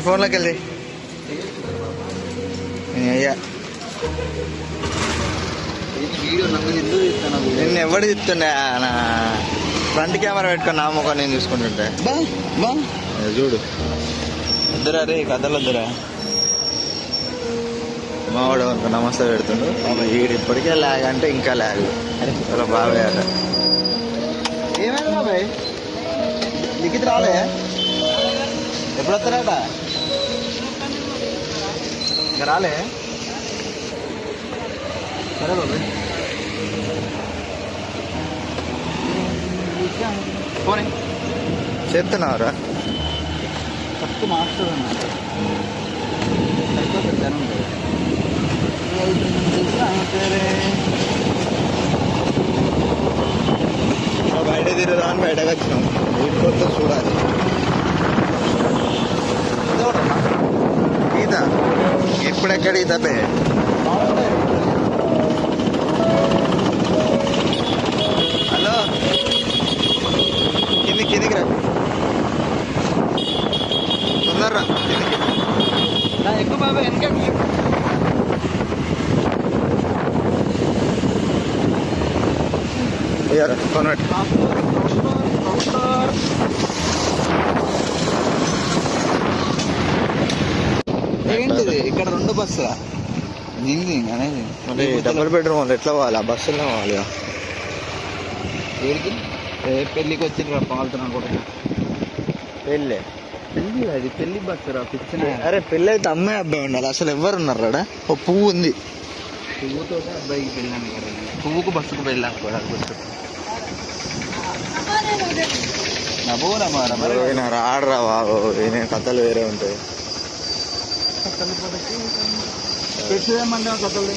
ఫోన్లోకి వెళ్ళి అయ్యా నిన్ను ఎవడు చెప్తుండే నా ఫ్రంట్ కెమెరా పెట్టుకొని నా ముఖం నేను చూసుకుంటుంటే చూడు వద్దురా రే కథలు వద్దురా. మావాడు నమస్తే పెడుతుండు వీడు ఇప్పటికే ల్యాగ్ అంటే ఇంకా ల్యాగ్. చాలా బాగా అట. ఏమైంది బాబాయ్ లిఖిత్ రాలే? ఎప్పుడు వస్తారట? ఇంకా రాలే? సరే బాబాయ్ పోనీ చెప్తున్నావురా తక్కువ మాస్టర్ అన్నమాట. బయట తిరుగుదా అని బయటకు వచ్చినాం. వీటికొస్తే చూడాలి. ఈత ఎప్పుడెక్కడ ఈత పే హలో కిందికి రా తొందరరా కిందికి ఎక్కువ బాబా వెనక ఏంటిది ఇక్కడ 2 బస్సులా అనేది? మళ్ళీ డబుల్ బెడ్రూమ్ వాళ్ళు ఎట్లా పోవాలి? ఆ బస్సులో పోవాలి. ఏడికి పెళ్ళికి వచ్చిండ్రా పాలుతున్నా కూడా. పెళ్ళి అది పెళ్లి బస్సు రా పిచ్చిన. అరే పెళ్ళి అయితే అమ్మాయి అబ్బాయి ఉండాలి. అసలు ఎవరు ఉన్నారా? ఓ పువ్వు ఉంది. పువ్వుతో అబ్బాయికి పెళ్ళాను కదా. పువ్వుకు బస్సుకు పెళ్ళాను కూడా. ఆడరా బాబు కథలు వేరే ఉంటాయి. పెట్టేమంటే కథలు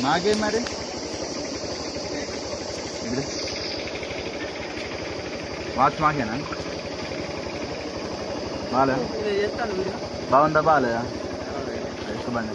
నాకేం మరి. వాచ్ మాకేనా? బాగా బాగుందా? బాగాలేదా? బండి